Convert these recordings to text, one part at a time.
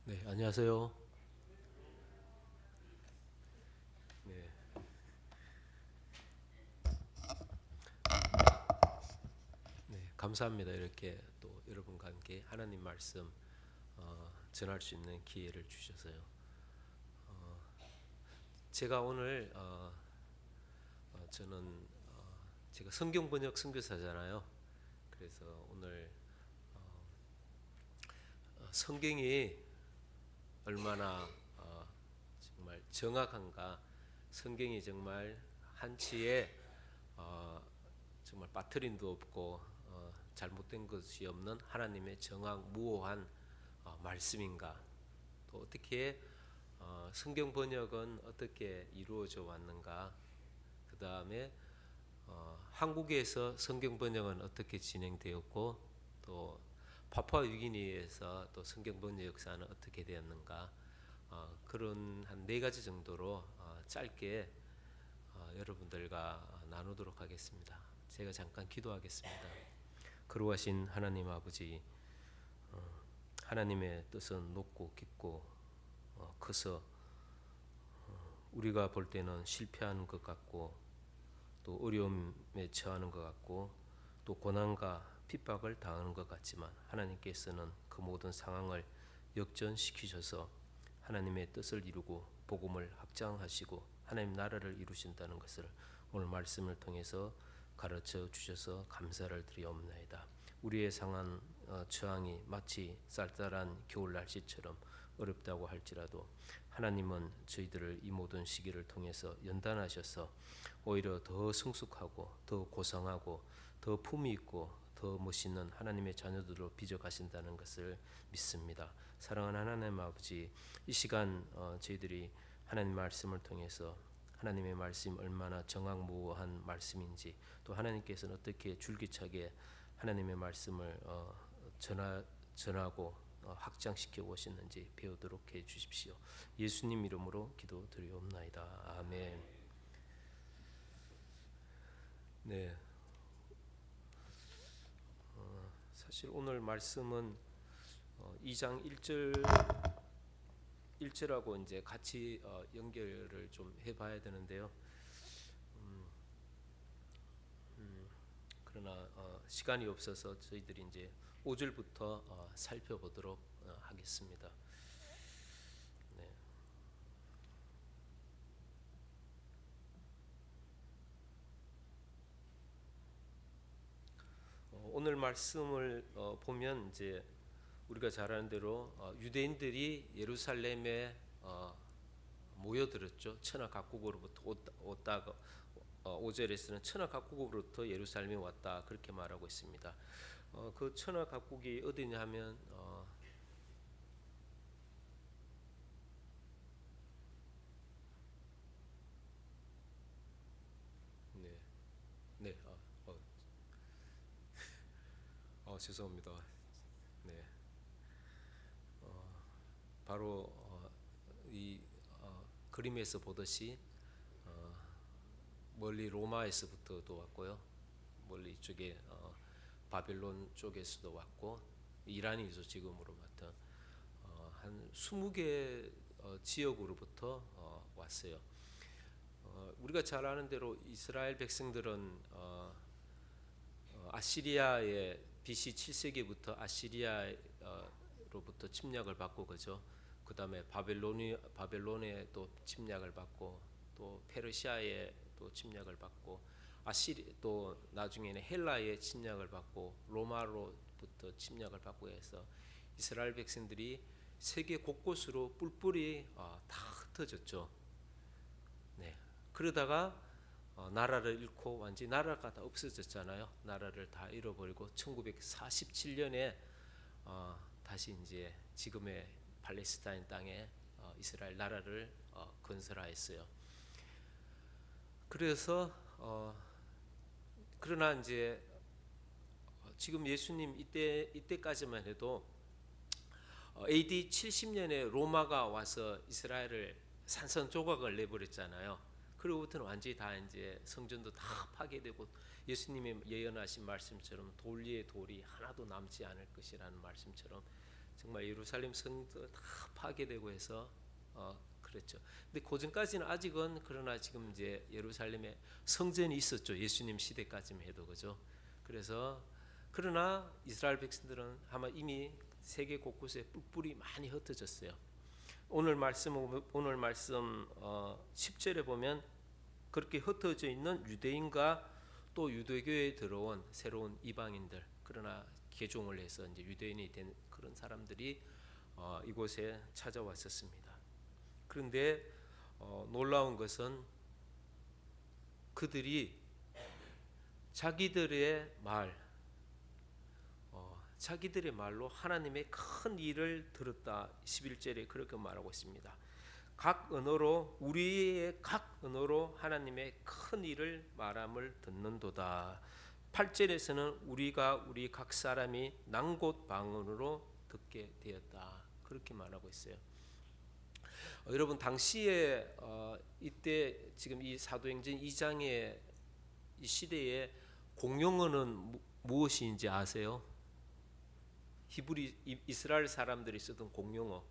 네, 안녕하세요. 네, 네, 감사합니다. 이렇게 또 여러분과 함께 하나님 말씀 전할 수 있는 기회를 주셔서요. 제가 오늘 저는 제가 성경 번역 선교사잖아요. 그래서 오늘 성경이 얼마나 정말 정확한가, 성경이 정말 한치의 어, 정말 빠트림도 없고 잘못된 것이 없는 하나님의 정확 무오한 말씀인가, 또 어떻게 성경 번역은 어떻게 이루어져 왔는가, 그 다음에 한국에서 성경 번역은 어떻게 진행되었고, 또 파푸아 뉴기니에서 또 성경 번역 역사는 어떻게 되었는가, 그런 한 네 가지 정도로 짧게 여러분들과 나누도록 하겠습니다. 제가 잠깐 기도하겠습니다. 거룩하신 하나님 아버지, 하나님의 뜻은 높고 깊고 커서 우리가 볼 때는 실패하는 것 같고, 또 어려움에 처하는 것 같고, 또 고난과 핍박을 당하는 것 같지만, 하나님께서는 그 모든 상황을 역전시키셔서 하나님의 뜻을 이루고 복음을 확장하시고 하나님 나라를 이루신다는 것을 오늘 말씀을 통해서 가르쳐 주셔서 감사를 드리옵나이다. 우리의 상한 처항이 마치 쌀쌀한 겨울 날씨처럼 어렵다고 할지라도 하나님은 저희들을 이 모든 시기를 통해서 연단하셔서 오히려 더 성숙하고 더 고상하고 더 품위 있고 더 멋있는 하나님의 자녀들로 빚어 가신다는 것을 믿습니다. 사랑하는 하나님 아버지, 이 시간 저희들이 하나님 말씀을 통해서 하나님의 말씀 얼마나 정확무오한 말씀인지, 또 하나님께서는 어떻게 줄기차게 하나님의 말씀을 전하고 확장시켜 오시는지 배우도록 해 주십시오. 예수님 이름으로 기도드리옵나이다. 아멘. 네, 사실 오늘 말씀은 2장 1절하고 이제 같이 연결을 좀 해봐야 되는데요. 그러나 시간이 없어서 저희들이 이제 5절부터 살펴보도록 하겠습니다. 네. 오늘 말씀을 보면 이제 우리가 잘 아는 대로 유대인들이 예루살렘에 모여들었죠. 천하 각국으로부터 왔다가 5절에서는 천하 각국으로부터 예루살렘에 왔다 그렇게 말하고 있습니다. 그 천하 각국이 어디냐 하면 네, 네, 죄송합니다. 네, 바로 이 그림에서 보듯이 멀리 로마에서부터도 왔고요. 멀리 이쪽에 바벨론 쪽에서도 왔고, 이란이죠 지금으로 봤던 한 20개 지역으로부터 왔어요. 우리가 잘 아는 대로 이스라엘 백성들은 아시리아의 BC 7세기부터 아시리아로부터 침략을 받고, 그죠? 그 다음에 바벨론에 또 침략을 받고, 또 페르시아에 또 침략을 받고, 아시리 또 나중에는 헬라의 침략을 받고, 로마로부터 침략을 받고 해서 이스라엘 백성들이 세계 곳곳으로 뿔뿔이 다 흩어졌죠. 네. 그러다가 나라를 잃고 완전히 나라가 다 없어졌잖아요. 나라를 다 잃어버리고 1947년에 다시 이제 지금의 팔레스타인 땅에 이스라엘 나라를 건설하였어요. 그래서 그러나 이제 지금 예수님 이때까지만 해도 AD 70년에 로마가 와서 이스라엘을 산산조각을 내버렸잖아요. 그로부터는 완전히 다 이제 성전도 다 파괴되고, 예수님이 예언하신 말씀처럼 돌 위에 돌이 하나도 남지 않을 것이라는 말씀처럼 정말 예루살렘 성도 다 파괴되고 해서 그랬죠. 근데 고전까지는 아직은 그러나 지금 이제 예루살렘에 성전이 있었죠. 예수님 시대까지만 해도 그죠. 그래서 그러나 이스라엘 백성들은 아마 이미 세계 곳곳에 뿔뿔이 많이 흩어졌어요. 오늘 말씀 10절에 보면 그렇게 흩어져 있는 유대인과 또 유대교에 들어온 새로운 이방인들, 그러나 개종을 해서 이제 유대인이 된 그런 사람들이 이곳에 찾아왔었습니다. 그런데 놀라운 것은 그들이 자기들의 말로 하나님의 큰 일을 들었다. 11절에 그렇게 말하고 있습니다. 우리의 각 언어로 하나님의 큰 일을 말함을 듣는도다. 8절에서는 우리가 우리 각 사람이 난곳 방언으로 듣게 되었다. 그렇게 말하고 있어요. 여러분 당시에 이때 지금 이 사도행전 2장의 이 시대에 공용어는 무엇인지 아세요? 이스라엘 사람들이 쓰던 공용어.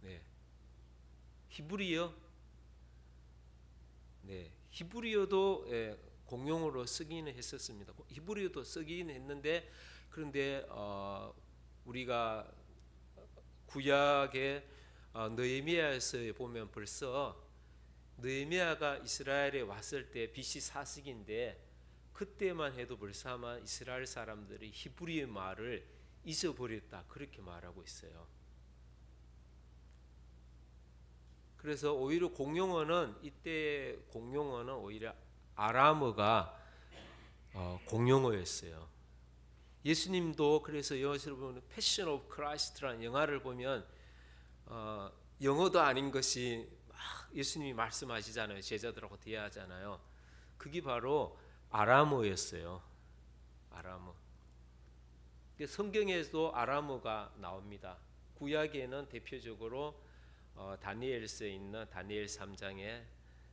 네. 히브리어. 네. 히브리어도 공용어로 쓰기는 했었습니다. 히브리어도 쓰기는 했는데 그런데 우리가 구약의 느헤미야에서 보면 벌써 느헤미야가 이스라엘에 왔을 때 BC 4세기인데 그때만 해도 벌써 아마 이스라엘 사람들이 히브리어 말을 잊어버렸다 그렇게 말하고 있어요. 그래서 오히려 이때 공용어는 오히려 아람어가 공용어였어요. 예수님도 그래서 여러분 패션 오브 크라이스트라는 영화를 보면 영어도 아닌 것이 막 예수님이 말씀하시잖아요. 제자들하고 대화하잖아요. 그게 바로 아람어였어요. 아람어. 성경에도 아람어가 나옵니다. 구약에는 대표적으로 다니엘서에 있는 다니엘 3장에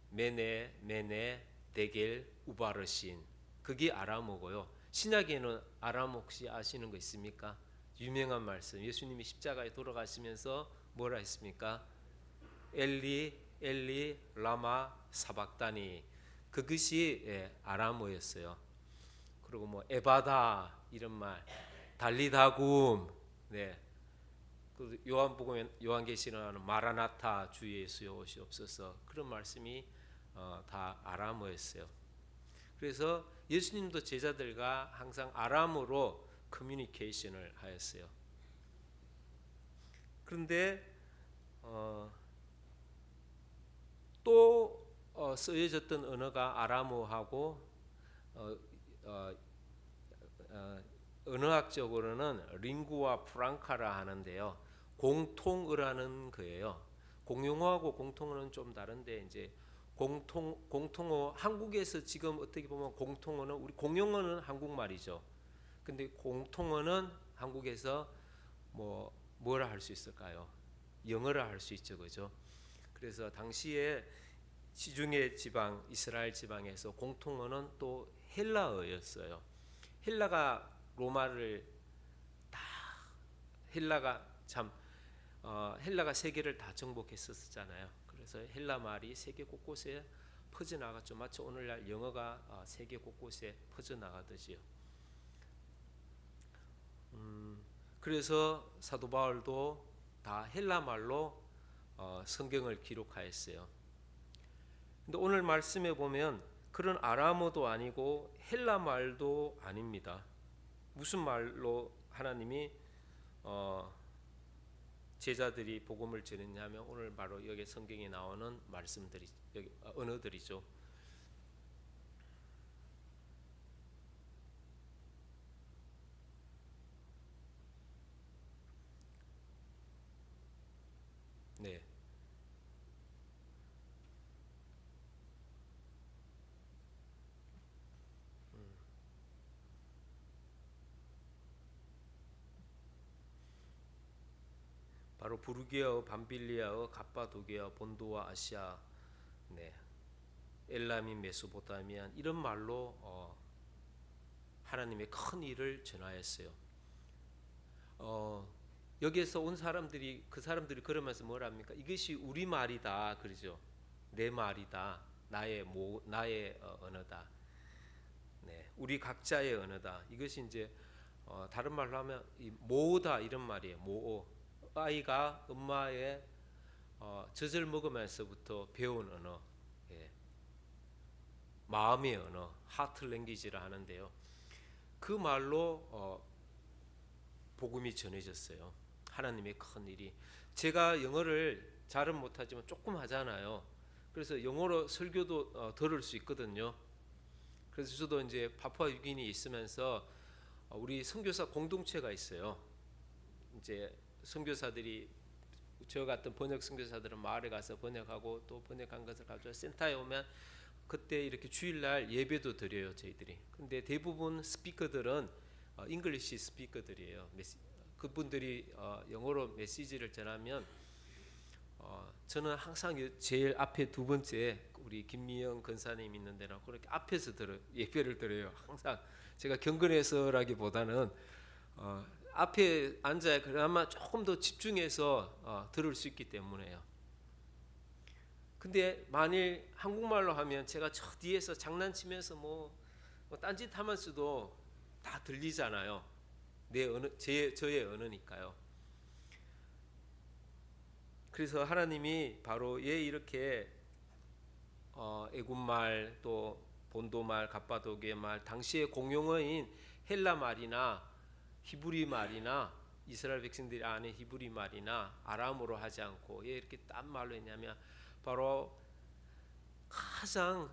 메네, 데겔, 우바르신 그게 아람어고요. 신약에는 아람어 혹시 아시는 거 있습니까? 유명한 말씀. 예수님이 십자가에 돌아가시면서 뭐라 했습니까? 엘리 라마 사박다니. 그것이 아람어였어요. 그리고 뭐 에바다 이런 말, 달리다굼. 네. 그 요한계시록에는 마라나타 주 예수여 오시옵소서 그런 말씀이 다 아람어였어요. 그래서 예수님도 제자들과 항상 아람어로 커뮤니케이션을 하였어요. 그런데 또 쓰여졌던 언어가 아람어하고 언어학적으로는 링구아 프랑카라 하는데요. 공통어라는 거예요. 공용어하고 공통어는 좀 다른데 이제 공통어 한국에서 지금 어떻게 보면 공통어는 우리 공용어는 한국말이죠. 근데 공통어는 한국에서 뭐라 할 수 있을까요? 영어라 할 수 있죠, 그죠? 그래서 당시에 지중해 지방 이스라엘 지방에서 공통어는 또 헬라어였어요. 헬라가 로마를 다 헬라가 세계를 다 정복했었잖아요. 그래서 헬라 말이 세계 곳곳에 퍼져나갔죠. 마치 오늘날 영어가 세계 곳곳에 퍼져나가듯이요. 그래서 사도 바울도 다 헬라 말로 성경을 기록하였어요. 근데 오늘 말씀에 보면 그런 아람어도 아니고 헬라 말도 아닙니다. 무슨 말로 하나님이 제자들이 복음을 전했냐면 오늘 바로 여기 성경에 나오는 말씀들이 여기 언어들이죠. 네. 바로 부르게어, 밤빌리아어, 갑바도게어, 본도와 아시아, 네, 엘라민, 메소포타미안 이런 말로 하나님의 큰 일을 전하였어요. 여기에서 온 사람들이 그 사람들이 그러면서 뭐랍니까? 이것이 우리 말이다 그러죠. 내 말이다. 나의 언어다. 네, 우리 각자의 언어다. 이것이 이제 다른 말로 하면 이 모다 이런 말이에요. 모어. 아이가 엄마의 젖을 먹으면서부터 배운 언어, 예, 마음의 언어, 하트 랭귀지라 하는데요. 그 말로 복음이 전해졌어요. 하나님의 큰 일이. 제가 영어를 잘은 못하지만 조금 하잖아요. 그래서 영어로 설교도 들을 수 있거든요. 그래서 저도 이제 파푸아뉴기니에 있으면서 우리 선교사 공동체가 있어요. 이제 선교사들이 저 같은 번역 선교사들은 마을에 가서 번역하고 또 번역한 것을 가지고 센터에 오면 그때 이렇게 주일날 예배도 드려요 저희들이. 근데 대부분 스피커들은 잉글리시 스피커들이에요. 그분들이 영어로 메시지를 전하면 저는 항상 제일 앞에 두 번째 우리 김미영 권사님 있는 데나 그렇게 앞에서 예배를 드려요. 항상 제가 경건해서라기보다는 앞에 앉아야 그나마 조금 더 집중해서 들을 수 있기 때문에요. 근데 만일 한국말로 하면 제가 저 뒤에서 장난치면서 뭐 딴짓 하면서도 다 들리잖아요. 저의 언어니까요. 그래서 하나님이 바로 이렇게 애굽말 또 본도말, 갑바도기의 말, 당시의 공용어인 헬라 말이나 히브리 말이나 이스라엘 백성들이 아는 히브리 말이나 아람어로 하지 않고 이렇게 딴 말로 했냐면 바로 가장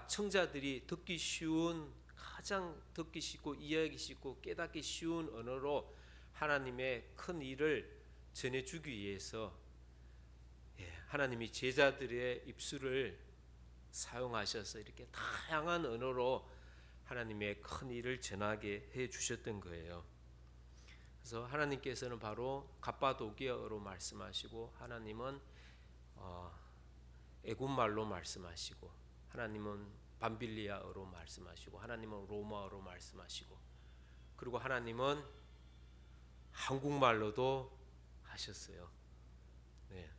청자들이 듣기 쉬운, 가장 듣기 쉽고 이해하기 쉽고 깨닫기 쉬운 언어로 하나님의 큰 일을 전해주기 위해서 하나님이 제자들의 입술을 사용하셔서 이렇게 다양한 언어로 하나님의 큰 일을 전하게 해 주셨던 거예요. 그래서 하나님께서는 바로 갑바도기어로 말씀하시고 하나님은 애굽말로 말씀하시고 하나님은 밤빌리아어로 말씀하시고 하나님은 로마어로 말씀하시고 그리고 하나님은 한국말로도 하셨어요. 네.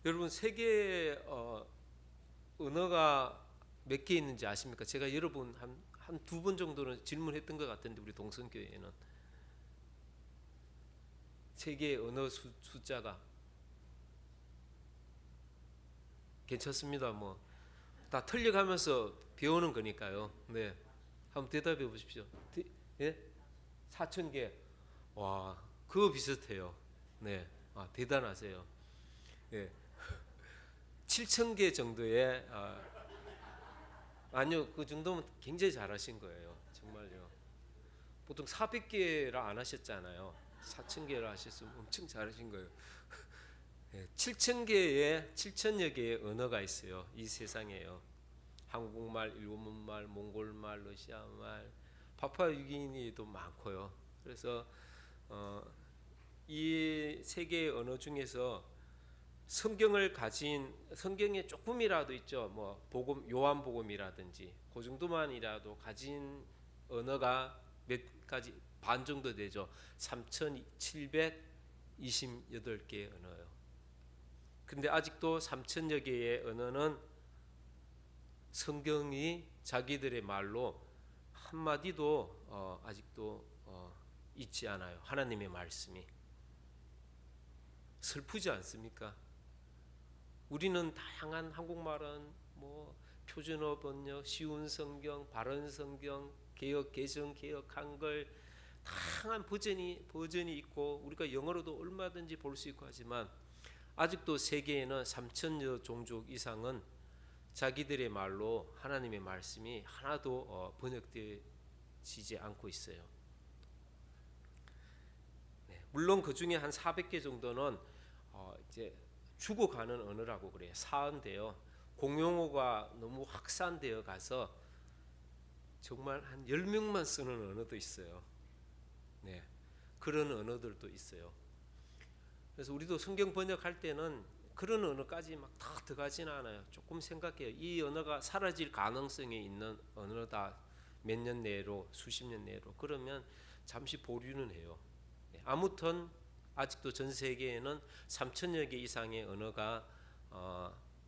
여러분 세계 언어가 몇 개 있는지 아십니까? 제가 여러분 한 두 번 정도는 질문했던 것 같은데 우리 동성교회에는 세계 언어 숫자가 괜찮습니다. 뭐 다 틀려가면서 배우는 거니까요. 네, 한번 대답해 보십시오. 예? 4,000개. 와, 그거 비슷해요. 네, 대단하세요. 예, 7,000개 정도의 아니요, 그 정도면 굉장히 잘하신 거예요. 정말요. 보통 400개라 안 하셨잖아요. 4,000개라 하셨으면 엄청 잘하신 거예요. 7,000여 개의 언어가 있어요. 이 세상에요. 한국말, 일본말, 몽골말, 러시아말, 파푸아뉴기니도 많고요. 그래서 이 세 개의 언어 중에서 성경에 조금이라도 있죠. 뭐 요한복음이라든지 그 정도만이라도 가진 언어가 몇 가지 반 정도 되죠. 3,728개의 언어요. 근데 아직도 3,000여 개의 언어는 성경이 자기들의 말로 한마디도 아직도 있지 않아요. 하나님의 말씀이. 슬프지 않습니까? 우리는 다양한 한국말은 뭐 표준어 번역, 쉬운 성경, 바른 성경, 개역 개정, 개역 한글 다양한 버전이 있고 우리가 영어로도 얼마든지 볼 수 있고 하지만 아직도 세계에는 3,000여 종족 이상은 자기들의 말로 하나님의 말씀이 하나도 번역되지 않고 있어요. 네, 물론 그 중에 한 400개 정도는 이제 죽어가는 언어라고 그래요. 사언데요. 공용어가 너무 확산되어 가서 정말 한 10명만 쓰는 언어도 있어요. 네, 그런 언어들도 있어요. 그래서 우리도 성경 번역할 때는 그런 언어까지 막 다 들어가지는 않아요. 조금 생각해요. 이 언어가 사라질 가능성이 있는 언어다. 몇 년 내로, 수십 년 내로. 그러면 잠시 보류는 해요. 아무튼 아직도 전 세계에는 3천여 개 이상의 언어가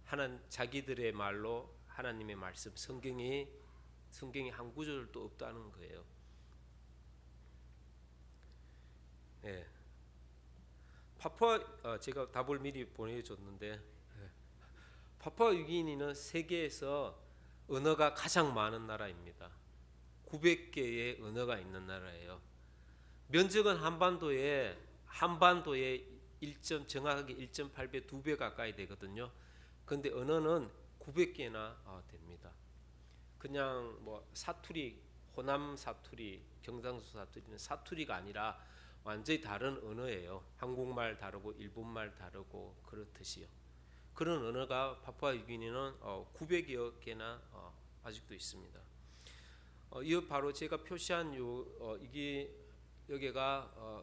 하나님 자기들의 말로 하나님의 말씀 성경이 한 구절도 없다는 거예요. 네. 파푸아 제가 답을 미리 보내줬는데 파푸아 뉴기니는 세계에서 언어가 가장 많은 나라입니다. 900개의 언어가 있는 나라예요. 면적은 한반도에 정확하게 1.8배, 2배 가까이 되거든요. 그런데 언어는 900개나 됩니다. 그냥 뭐 사투리, 호남 사투리, 경상도 사투리는 사투리가 아니라 완전히 다른 언어예요. 한국말 다르고 일본말 다르고 그렇듯이요. 그런 언어가 파푸아뉴기니는 900여 개나 아직도 있습니다. 이 바로 제가 표시한 이게 여기가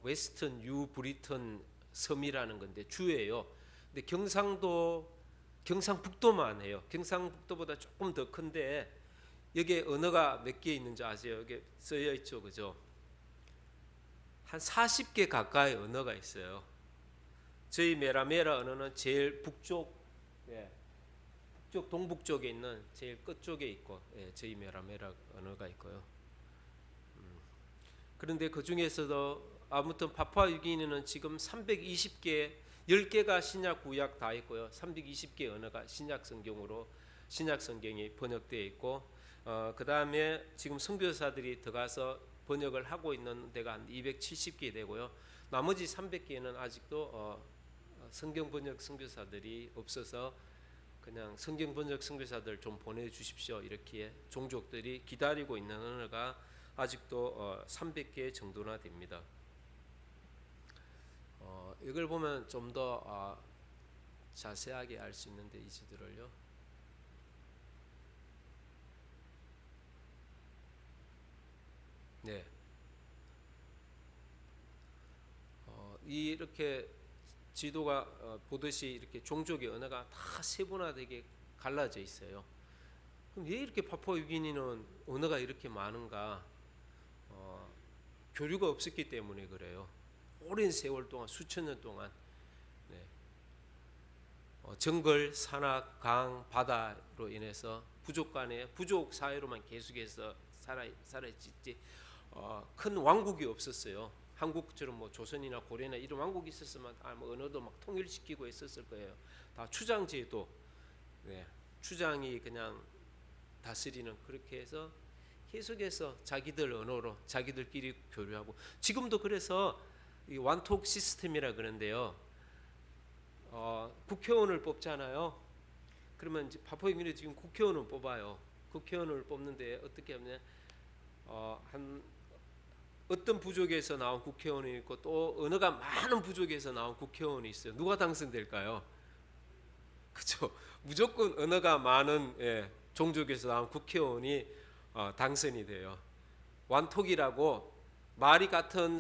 웨스턴 뉴 브리턴 섬이라는 건데 주예요. 근데 경상북도만 해요. 경상북도보다 조금 더 큰데 여기에 언어가 몇 개 있는지 아세요? 여기 써여 있죠, 그죠? 한 40개 가까이 언어가 있어요. 저희 메라메라 언어는 제일 북쪽, 북쪽 동북쪽에 있는 제일 끝쪽에 있고, 저희 메라메라 언어가 있고요. 그런데 그 중에서도 아무튼 파푸아뉴기니는 지금 320개, 10개가 신약 구약 다 있고요. 320개 언어가 신약 성경이 번역되어 있고, 그 다음에 지금 선교사들이 들어가서 번역을 하고 있는 데가 한 270개 되고요. 나머지 300개는 아직도 성경 번역 선교사들이 없어서 그냥 성경 번역 선교사들 좀 보내주십시오. 이렇게 종족들이 기다리고 있는 언어가 아직도 300개 정도나 됩니다. 이걸 보면 좀 더 자세하게 알 수 있는데 이 지도를요. 네. 이렇게 지도가 보듯이 이렇게 종족의 언어가 다 세분화되게 갈라져 있어요. 그럼 왜 이렇게 파푸아뉴기니는 언어가 이렇게 많은가? 교류가 없었기 때문에 그래요. 오랜 세월 동안 수천 년 동안 정글, 산악, 강, 바다로 인해서 부족 사회로만 계속해서 살아있지 큰 왕국이 없었어요. 한국처럼 뭐 조선이나 고려나 이런 왕국이 있었으면 뭐 언어도 막 통일시키고 했었을 거예요. 다 추장제도, 추장이 그냥 다스리는 그렇게 해서 계속해서 자기들 언어로 자기들끼리 교류하고 지금도 그래서 이 완톡 시스템이라 그러는데요. 국회의원을 뽑잖아요. 그러면 이제 파푸아뉴기니 지금 국회의원을 뽑아요. 국회의원을 뽑는데 어떻게 하면 어떤 부족에서 나온 국회의원이 있고 또 언어가 많은 부족에서 나온 국회의원이 있어요. 누가 당선될까요? 그렇죠. 무조건 언어가 많은 종족에서 나온 국회의원이 당선이 돼요. 완톡이라고 말이 같은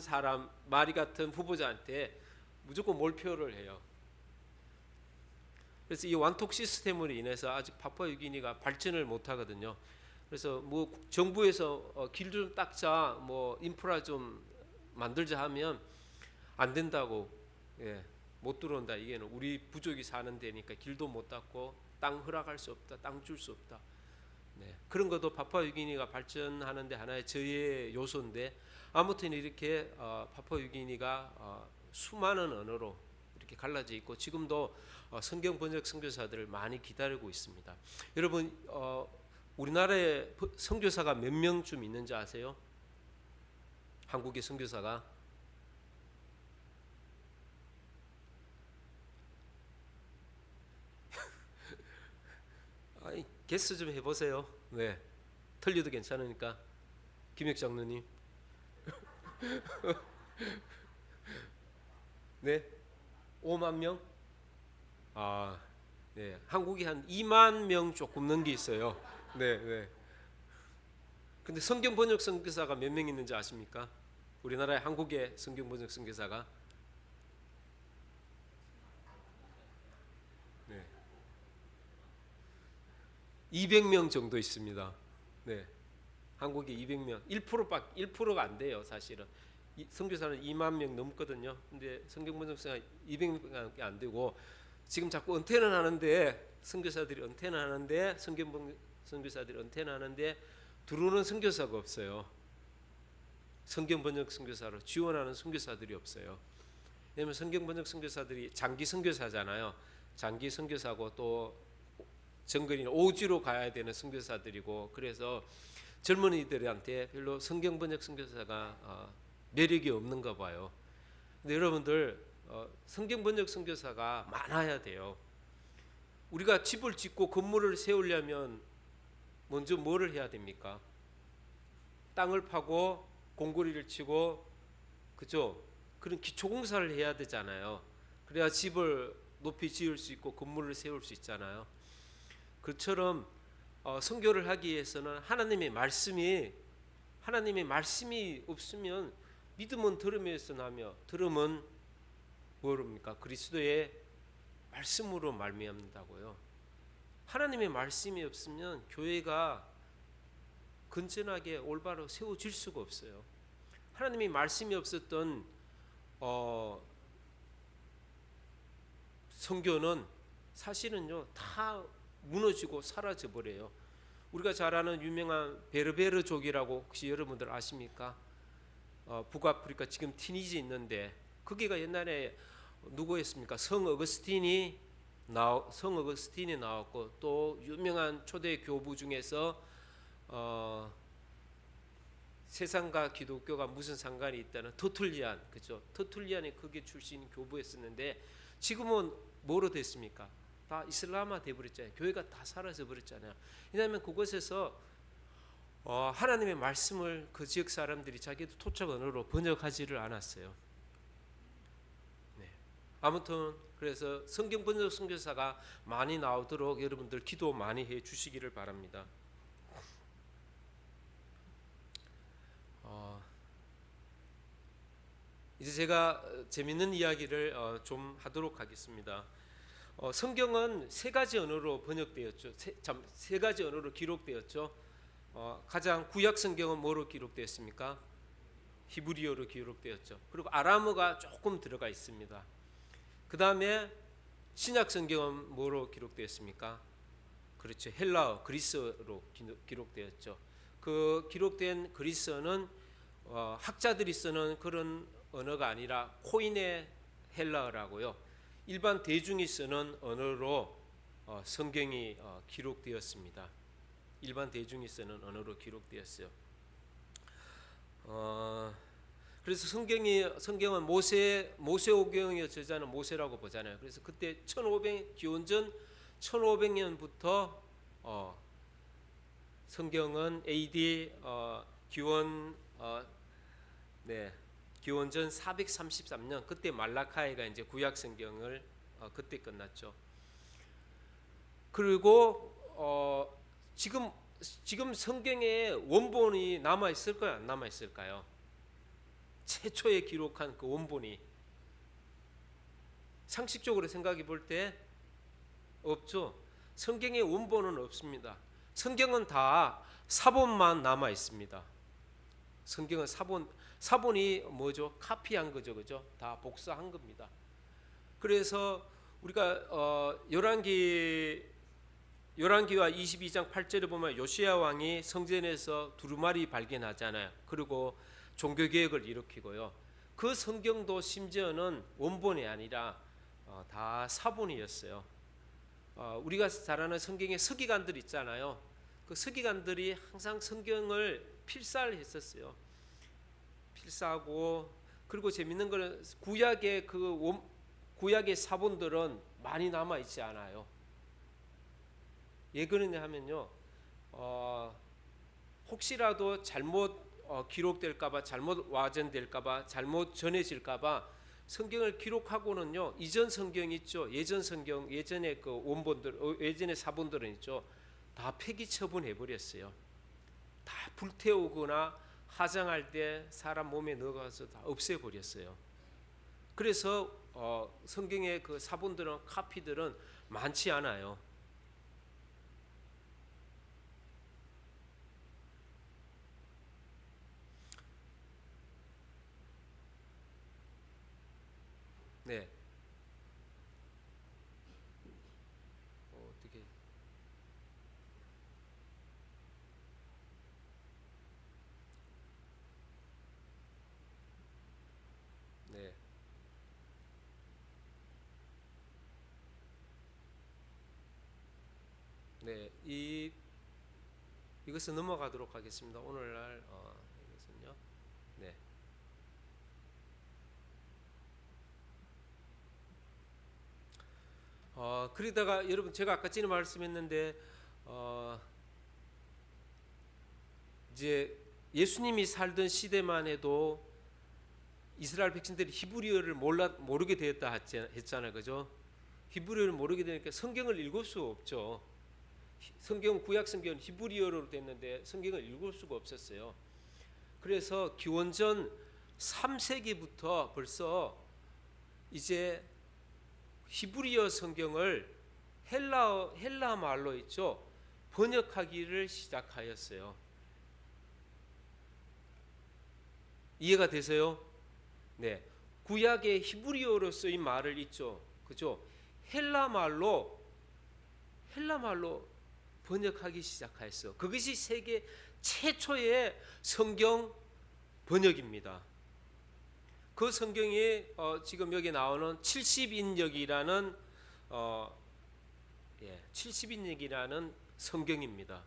후보자한테 무조건 몰표를 해요. 그래서 이 완톡 시스템으로 인해서 아직 파푸아뉴기니가 발전을 못 하거든요. 그래서 뭐 정부에서 길 좀 닦자, 뭐 인프라 좀 만들자 하면 안 된다고, 못 들어온다. 이게는 우리 부족이 사는 데니까 길도 못 닦고 땅 허락할 수 없다, 땅 줄 수 없다. 그런 것도 파푸아뉴기니가 발전하는데 하나의 저의 요소인데 아무튼 이렇게 파푸아뉴기니가 수많은 언어로 이렇게 갈라져 있고 지금도 성경 번역 선교사들을 많이 기다리고 있습니다. 여러분 우리나라에 선교사가 몇 명쯤 있는지 아세요? 한국의 선교사가 게스 좀 해보세요. 네, 틀려도 괜찮으니까. 김혁 장로님. 네, 5만 명? 네, 한국이 한 2만 명 조금 넘게 있어요. 네. 근데 성경 번역 선교사가 몇 명 있는지 아십니까? 우리나라의 한국의 성경 번역 선교사가 200명 정도 있습니다. 네, 한국에 200명, 1%가 안 돼요. 사실은 선교사는 2만 명 넘거든요. 근데 성경 번역사가 200명밖에 안 되고 지금 자꾸 은퇴는 하는데 선교사들이 은퇴는 하는데 선교사들이 은퇴는 하는데 들어오는 선교사가 없어요. 성경 번역 선교사로 지원하는 선교사들이 없어요. 왜냐하면 성경 번역 선교사들이 장기 선교사잖아요. 장기 선교사고 또 정글이나 오지로 가야 되는 선교사들이고 그래서 젊은이들한테 별로 성경 번역 선교사가 매력이 없는가 봐요. 근데 여러분들 성경 번역 선교사가 많아야 돼요. 우리가 집을 짓고 건물을 세우려면 먼저 뭐를 해야 됩니까? 땅을 파고 공고리를 치고 그죠? 그런 기초 공사를 해야 되잖아요. 그래야 집을 높이 지을 수 있고 건물을 세울 수 있잖아요. 그처럼 선교를 하기 위해서는 하나님의 말씀이 없으면 믿음은 들음에서 나며 들음은 뭐랍니까? 그리스도의 말씀으로 말미암는다고요. 하나님의 말씀이 없으면 교회가 건전하게 올바로 세워질 수가 없어요. 하나님의 말씀이 없었던 선교는 사실은요 다 무너지고 사라져 버려요. 우리가 잘 아는 유명한 베르베르족이라고 혹시 여러분들 아십니까? 북아프리카 지금 티니지 있는데 거기가 옛날에 누구였습니까? 성 어거스틴이 나왔고 또 유명한 초대 교부 중에서 세상과 기독교가 무슨 상관이 있다는 터툴리안, 그죠? 터툴리안이 거기 출신 교부였었는데 지금은 뭐로 됐습니까? 다 이슬람화 돼버렸잖아요. 교회가 다 사라져 버렸잖아요. 왜냐하면 그곳에서 하나님의 말씀을 그 지역 사람들이 자기도 토착 언어로 번역하지를 않았어요. 네. 아무튼 그래서 성경 번역 선교사가 많이 나오도록 여러분들 기도 많이 해 주시기를 바랍니다. 이제 제가 재밌는 이야기를 좀 하도록 하겠습니다. 성경은 세 가지 언어로 번역되었죠. 세 가지 언어로 기록되었죠. 가장 구약 성경은 뭐로 기록되었습니까? 히브리어로 기록되었죠. 그리고 아람어가 조금 들어가 있습니다. 그 다음에 신약 성경은 뭐로 기록되었습니까? 그렇죠. 헬라어, 그리스어로 기록되었죠. 그 기록된 그리스어는 학자들이 쓰는 그런 언어가 아니라 코인의 헬라어라고요. 일반 대중이 쓰는 언어로 성경이 기록되었습니다. 일반 대중이 쓰는 언어로 기록되었어요. 그래서 성경은 모세오경의 저자는 모세라고 보잖아요. 그래서 그때 기원전 1500년부터 성경은 AD 기원전 433년 그때 말라카이가 이제 구약 성경을 그때 끝났죠. 그리고 지금 성경에 원본이 남아 있을까요? 안 남아 있을까요? 최초에 기록한 그 원본이 상식적으로 생각해 볼 때 없죠. 성경의 원본은 없습니다. 성경은 다 사본만 남아 있습니다. 성경은 사본이 뭐죠? 카피한 거죠, 그죠? 다 복사한 겁니다. 그래서 우리가 열왕기와 22장 8절에 보면 요시야 왕이 성전에서 두루마리 발견하잖아요. 그리고 종교 개혁을 일으키고요. 그 성경도 심지어는 원본이 아니라 다 사본이었어요. 우리가 잘 아는 성경의 서기관들 있잖아요. 그 서기관들이 항상 성경을 필사를 했었어요. 필사하고 그리고 재밌는 거는 구약의 사본들은 많이 남아 있지 않아요. 왜 그러냐 하면요, 혹시라도 잘못 기록될까봐, 잘못 와전될까봐, 잘못 전해질까봐 성경을 기록하고는요, 이전 성경 있죠, 예전 성경, 예전의 그 원본들, 예전의 사본들은 있죠, 다 폐기 처분해 버렸어요. 다 불태우거나 화장할 때 사람 몸에 넣어가서 다 없애 버렸어요. 그래서 성경의 그 사본들은 카피들은 많지 않아요. 네, 이것은 넘어가도록 하겠습니다. 오늘날 이것은요. 네. 그러다가 여러분 제가 아까 전에 말씀했는데 이제 예수님이 살던 시대만 해도 이스라엘 백성들이 히브리어를 모르게 되었다 했잖아요, 그죠? 히브리어를 모르게 되니까 성경을 읽을 수 없죠. 성경 구약 성경은 히브리어로 됐는데 성경을 읽을 수가 없었어요. 그래서 기원전 3세기부터 벌써 이제 히브리어 성경을 헬라 말로 있죠. 번역하기를 시작하였어요. 이해가 되세요? 네. 구약의 히브리어로 쓰인 말을 있죠. 그죠? 헬라 말로 번역하기 시작하였어요. 그것이 세계 최초의 성경 번역입니다. 그 성경이 지금 여기 나오는 70인역이라는 70인역이라는 성경입니다.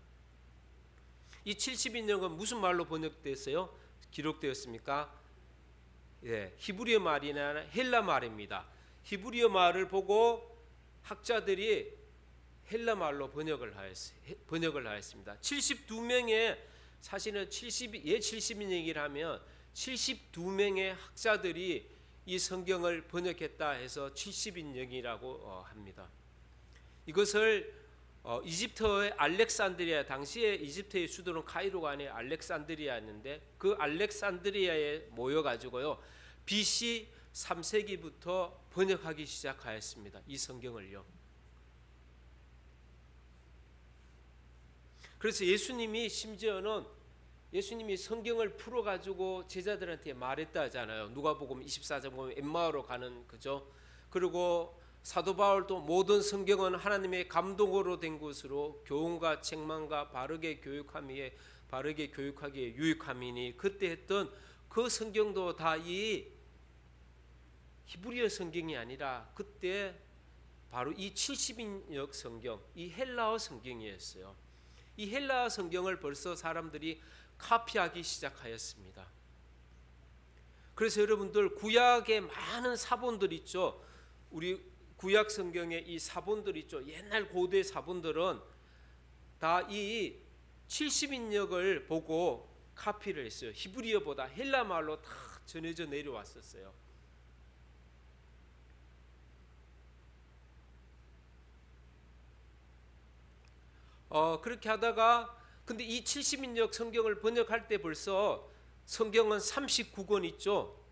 이 70인역은 무슨 말로 번역됐어요? 기록되었습니까? 히브리어 말이나 헬라 말입니다. 히브리어 말을 보고 학자들이 헬라 말로 번역을 하였습니다. 72명의 사실은 70인역이라 하면 72명의 학자들이 이 성경을 번역했다 해서 70인역이라고 합니다. 이것을 이집트의 알렉산드리아, 당시에 이집트의 수도는 카이로가 아니라 알렉산드리아였는데 그 알렉산드리아에 모여가지고요 BC 3세기부터 번역하기 시작하였습니다. 이 성경을요. 그래서 심지어는 예수님이 성경을 풀어가지고 제자들한테 말했다 하잖아요. 누가복음 24장 보면 엠마오로 가는 그죠. 그리고 사도 바울도 모든 성경은 하나님의 감동으로 된 것으로 교훈과 책망과 바르게 교육하기에 유익함이니 그때 했던 그 성경도 다 이 히브리어 성경이 아니라 그때 바로 이 70인역 성경, 이 헬라어 성경이었어요. 이 헬라어 성경을 벌써 사람들이 카피하기 시작하였습니다. 그래서 여러분들 구약의 많은 사본들 있죠. 우리 구약 성경의 이 사본들 있죠. 옛날 고대 사본들은 다 이 70인역을 보고 카피를 했어요. 히브리어보다 헬라 말로 다 전해져 내려왔었어요. 그렇게 하다가 근데 이 70인역 성경을 번역할 때 벌써 성경은 39권 있죠.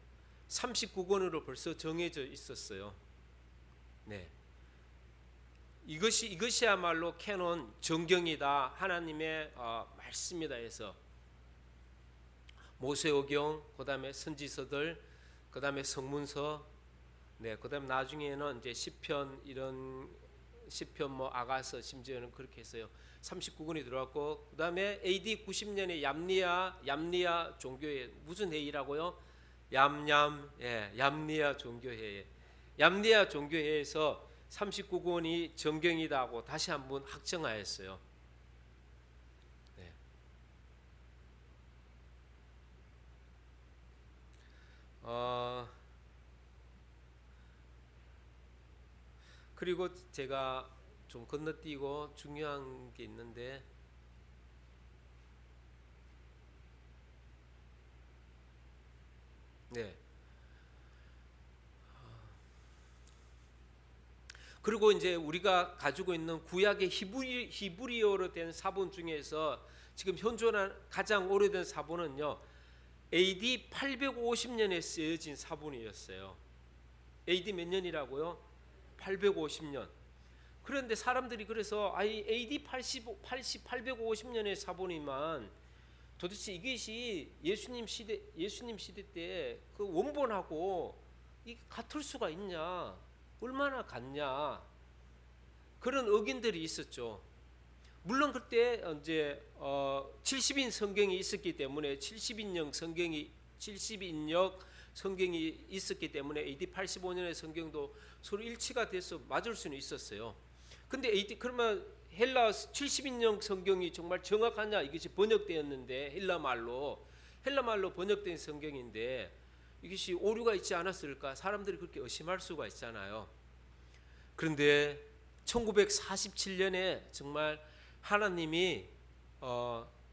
39권으로 벌써 정해져 있었어요. 네. 이것이야말로 캐논 정경이다. 하나님의 말씀이다 해서 모세오경, 그다음에 선지서들, 그다음에 성문서, 네, 그다음 나중에는 이제 시편 뭐 아가서 심지어는 그렇게 했어요. 39권이 들어왔고 그다음에 AD 90년에 얌리아 종교회 무슨 회의라고요? 얌리아 종교회에 얌리아 종교회에서 39권이 정경이다 하고 다시 한번 확정하였어요. 네. 그리고 제가 좀 건너뛰고 중요한 게 있는데 네. 그리고 이제 우리가 가지고 있는 구약의 히브리어로 된 사본 중에서 지금 현존한 가장 오래된 사본은요 AD 850년에 쓰여진 사본이었어요. AD 몇 년이라고요? 850년. 그런데 사람들이 그래서 AD 850년의 사본이만 도대체 이것이 예수님 시대 때 그 원본하고 이게 같을 수가 있냐? 얼마나 같냐? 그런 의견들이 있었죠. 물론 그때 이제 70인 성경이 있었기 때문에 70인역 성경이 있었기 때문에 AD 85년의 성경도 서로 일치가 돼서 맞을 수는 있었어요. 근데 그러면 헬라 70인용 성경이 정말 정확하냐, 이것이 번역되었는데 헬라 말로 번역된 성경인데 이것이 오류가 있지 않았을까, 사람들이 그렇게 의심할 수가 있잖아요. 그런데 1947년에 정말 하나님이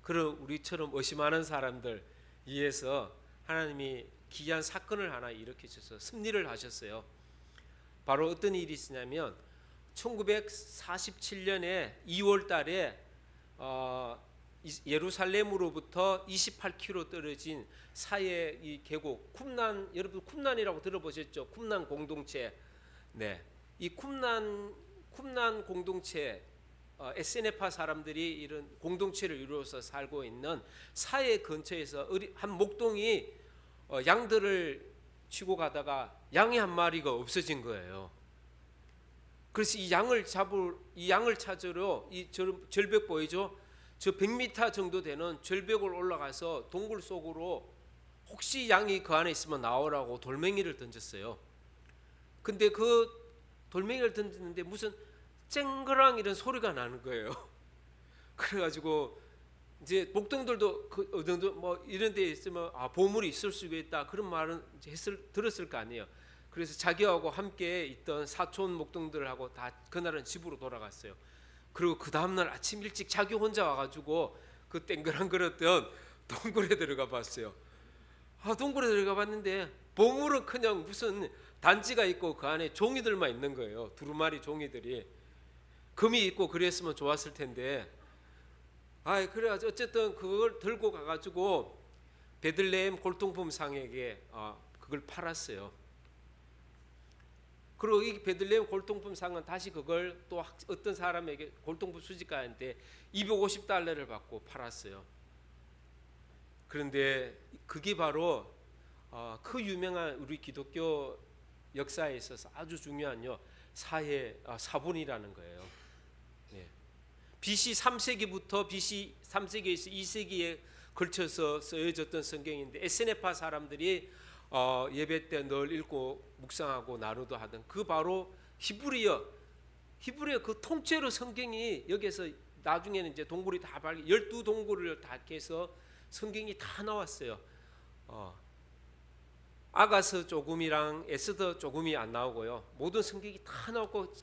그런 우리처럼 의심하는 사람들 위해서 하나님이 기이한 사건을 하나 일으키셔서 승리를 하셨어요. 바로 어떤 일이 있었냐면 1947년에 2월 달에 예루살렘으로부터 28km 떨어진 사해 이 계곡 쿰난, 여러분 쿰난이라고 들어보셨죠? 쿰난 공동체. 네, 이 쿰난 공동체, 에세네파 사람들이 이런 공동체를 이루어서 살고 있는 사해 근처에서 한 목동이 양들을 치고 가다가 양이 한 마리가 없어진 거예요. 그래서 이 양을 찾으러 이 절벽 보이죠? 저 100m 정도 되는 절벽을 올라가서 동굴 속으로 혹시 양이 그 안에 있으면 나오라고 돌멩이를 던졌어요. 근데 그 돌멩이를 던졌는데 무슨 쨍그랑 이런 소리가 나는 거예요. 그래가지고 이제 목동들도 그 정도 뭐 이런 데 있으면 보물이 있을 수 있다 그런 말은 들었을 거 아니에요. 그래서 자기하고 함께 있던 사촌 목동들하고 다 그날은 집으로 돌아갔어요. 그리고 그 다음날 아침 일찍 자기 혼자 와가지고 그 땡그랑거렸던 동굴에 들어가 봤어요. 동굴에 들어가 봤는데 보물은 그냥 무슨 단지가 있고 그 안에 종이들만 있는 거예요. 두루마리 종이들이. 금이 있고 그랬으면 좋았을 텐데. 그래가지고 어쨌든 그걸 들고 가가지고 베들레헴 골동품상에게 그걸 팔았어요. 그리고 이 베들레헴 골동품상은 다시 그걸 또 어떤 사람에게 골동품 수집가한테 $250를 받고 팔았어요. 그런데 그게 바로 그 유명한 우리 기독교 역사에 있어서 아주 중요한 사해 사본이라는 거예요. 네. BC 3세기부터 BC 3세기에서 2세기에 걸쳐서 쓰여졌던 성경인데 에세네파 사람들이 예배 때 늘 읽고 묵상하고 나누도 하던 그 바로 히브리어 그 통째로 성경이 여기서 나중에는 이제 동굴이 다 12동굴을 다 깨서 성경이 다 나왔어요. 아가서 조금이랑 에스더 조금이 안 나오고요. 모든 성경이 다 나오고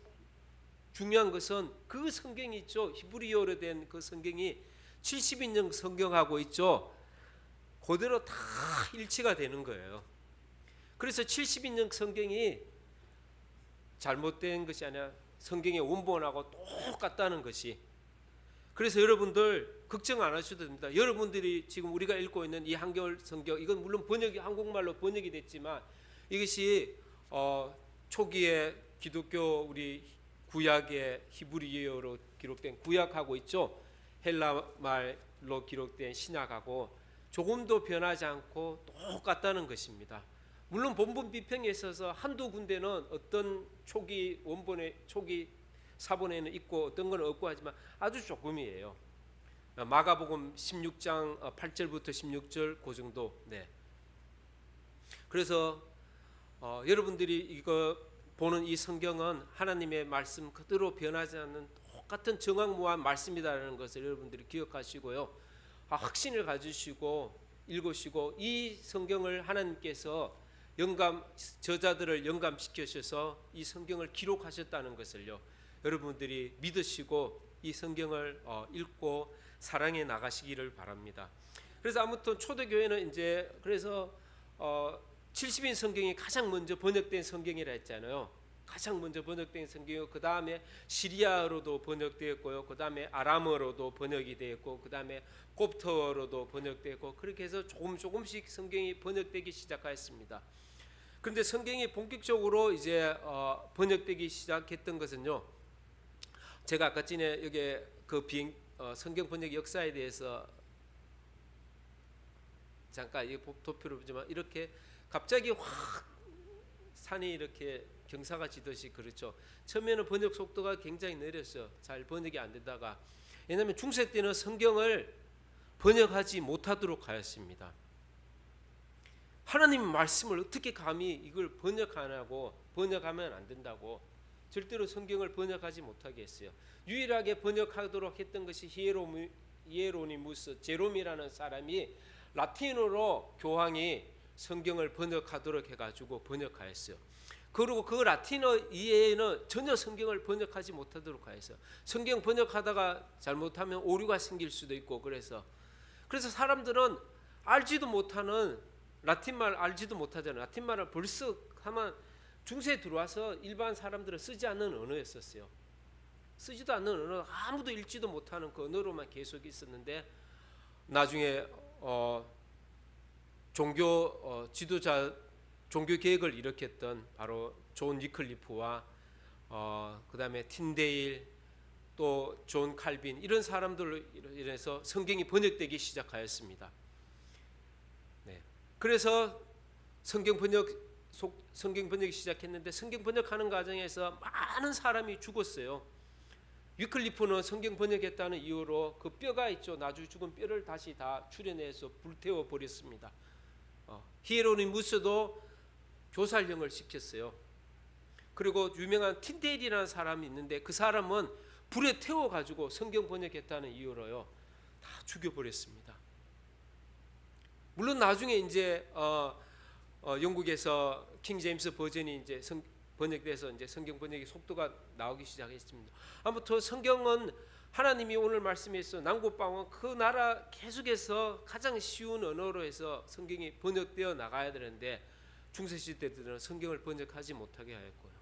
중요한 것은 그 성경이 있죠. 히브리어로 된 그 성경이 70인용 성경하고 있죠. 그대로 다 일치가 되는 거예요. 그래서 70인용 성경이 잘못된 것이 아니라 성경의 원본하고 똑같다는 것이. 그래서 여러분들 걱정 안 하셔도 됩니다. 여러분들이 지금 우리가 읽고 있는 이 한겨울 성경, 이건 물론 번역이 한국말로 번역이 됐지만 이것이 초기에 기독교 우리 구약의 히브리어로 기록된 구약하고 있죠. 헬라 말로 기록된 신약하고 조금도 변하지 않고 똑같다는 것입니다. 물론 본문 비평에 있어서 한두 군데는 어떤 초기 원본의 초기 사본에는 있고 어떤 건 없고 하지만 아주 조금이에요. 마가복음 16장 8절부터 16절 그 정도. 네. 그래서 여러분들이 이거 보는 이 성경은 하나님의 말씀 그대로 변하지 않는 똑같은 정확무한 말씀이다라는 것을 여러분들이 기억하시고요. 확신을 가지시고 읽으시고 이 성경을 하나님께서 저자들을 영감시키셔서 이 성경을 기록하셨다는 것을요. 여러분들이 믿으시고 이 성경을 읽고 사랑해 나가시기를 바랍니다. 그래서 아무튼 초대교회는 이제 그래서 70인 성경이 가장 먼저 번역된 성경이라 했잖아요. 가장 먼저 번역된 성경이고 그 다음에 시리아어로도 번역되었고요. 그 다음에 아람어로도 번역이 되었고 그 다음에 곱터어로도 번역되었고 그렇게 해서 조금씩 성경이 번역되기 시작하였습니다. 그런데 성경이 본격적으로 이제 번역되기 시작했던 것은요. 제가 아까 전에 여기 그 성경 번역 역사에 대해서 잠깐 이 도표를 보지만 이렇게 갑자기 확 산이 이렇게 경사가 지듯이 그렇죠. 처음에는 번역 속도가 굉장히 느렸어요. 잘 번역이 안 되다가 왜냐하면 중세 때는 성경을 번역하지 못하도록 하였습니다. 하나님 말씀을 어떻게 감히 이걸 번역하냐고 번역하면 안 된다고 절대로 성경을 번역하지 못하게 했어요. 유일하게 번역하도록 했던 것이 히에로니무스 제롬이라는 사람이 라틴어로 교황이 성경을 번역하도록 해가지고 번역하였어요. 그리고 그 라틴어 이외에는 전혀 성경을 번역하지 못하도록 하였어요. 성경 번역하다가 잘못하면 오류가 생길 수도 있고 그래서 사람들은 알지도 못하는 라틴말 알지도 못하잖아요. 라틴말을 벌써 하면 중세에 들어와서 일반 사람들은 쓰지 않는 언어였었어요. 쓰지도 않는 언어, 아무도 읽지도 못하는 그 언어로만 계속 있었는데 나중에 지도자 종교 개혁을 일으켰던 바로 존 위클리프와 그다음에 틴데일 또 존 칼빈 이런 사람들로 인해서 성경이 번역되기 시작하였습니다. 네. 그래서 성경 번역이 시작했는데 성경 번역하는 과정에서 많은 사람이 죽었어요. 위클리프는 성경 번역했다는 이유로 그 뼈가 있죠. 나중에 죽은 뼈를 다시 다 추려내서 불태워 버렸습니다. 히에로니무스도 교살형을 시켰어요. 그리고 유명한 틴데일이라는 사람이 있는데 그 사람은 불에 태워 가지고 성경 번역했다는 이유로요 다 죽여버렸습니다. 물론 나중에 이제 영국에서 킹 제임스 버전이 이제 번역돼서 이제 성경 번역의 속도가 나오기 시작했습니다. 아무튼 성경은 하나님이 오늘 말씀에서 난고방언 그 나라 계속해서 가장 쉬운 언어로 해서 성경이 번역되어 나가야 되는데 중세 시대들은 성경을 번역하지 못하게 하였고요.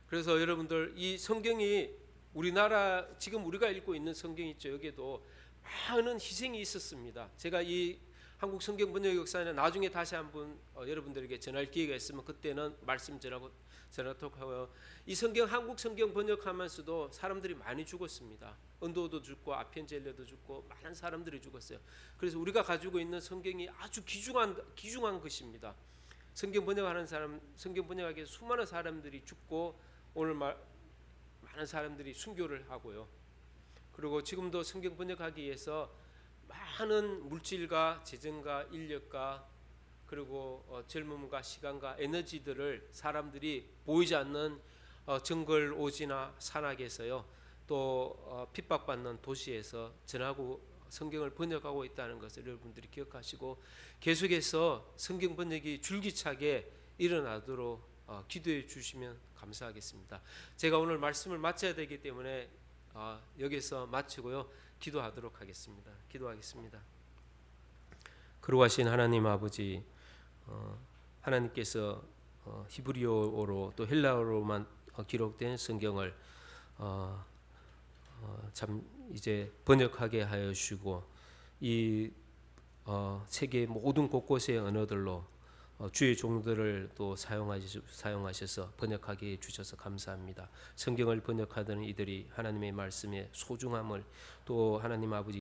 그래서 여러분들 이 성경이 우리나라 지금 우리가 읽고 있는 성경 있죠. 여기에도 많은 희생이 있었습니다. 제가 이 한국 성경 번역 역사는 나중에 다시 한번 여러분들에게 전할 기회가 있으면 그때는 말씀 전하도록 하고요. 이 성경 한국 성경 번역하면서도 사람들이 많이 죽었습니다. 은도도 죽고 아펜젤레도 죽고 많은 사람들이 죽었어요. 그래서 우리가 가지고 있는 성경이 아주 귀중한 것입니다. 성경 번역하는 사람, 성경 번역하기 위해서 수많은 사람들이 죽고 오늘 많은 사람들이 순교를 하고요. 그리고 지금도 성경 번역하기 위해서 많은 물질과 재정과 인력과 그리고 젊음과 시간과 에너지들을 사람들이 보이지 않는 정글 오지나 산악에서요 또 핍박받는 도시에서 전하고 성경을 번역하고 있다는 것을 여러분들이 기억하시고 계속해서 성경 번역이 줄기차게 일어나도록 기도해 주시면 감사하겠습니다. 제가 오늘 말씀을 마쳐야 되기 때문에 여기서 마치고요 기도하도록 하겠습니다. 기도하겠습니다. 거룩하신 하나님 아버지, 하나님께서 히브리어로 또 헬라어로만 기록된 성경을 참 이제 번역하게 하여 주시고 이 세계 모든 곳곳의 언어들로 주의 종들을 또 사용하셔서 번역하게 해 주셔서 감사합니다. 성경을 번역하던 이들이 하나님의 말씀의 소중함을 또 하나님 아버지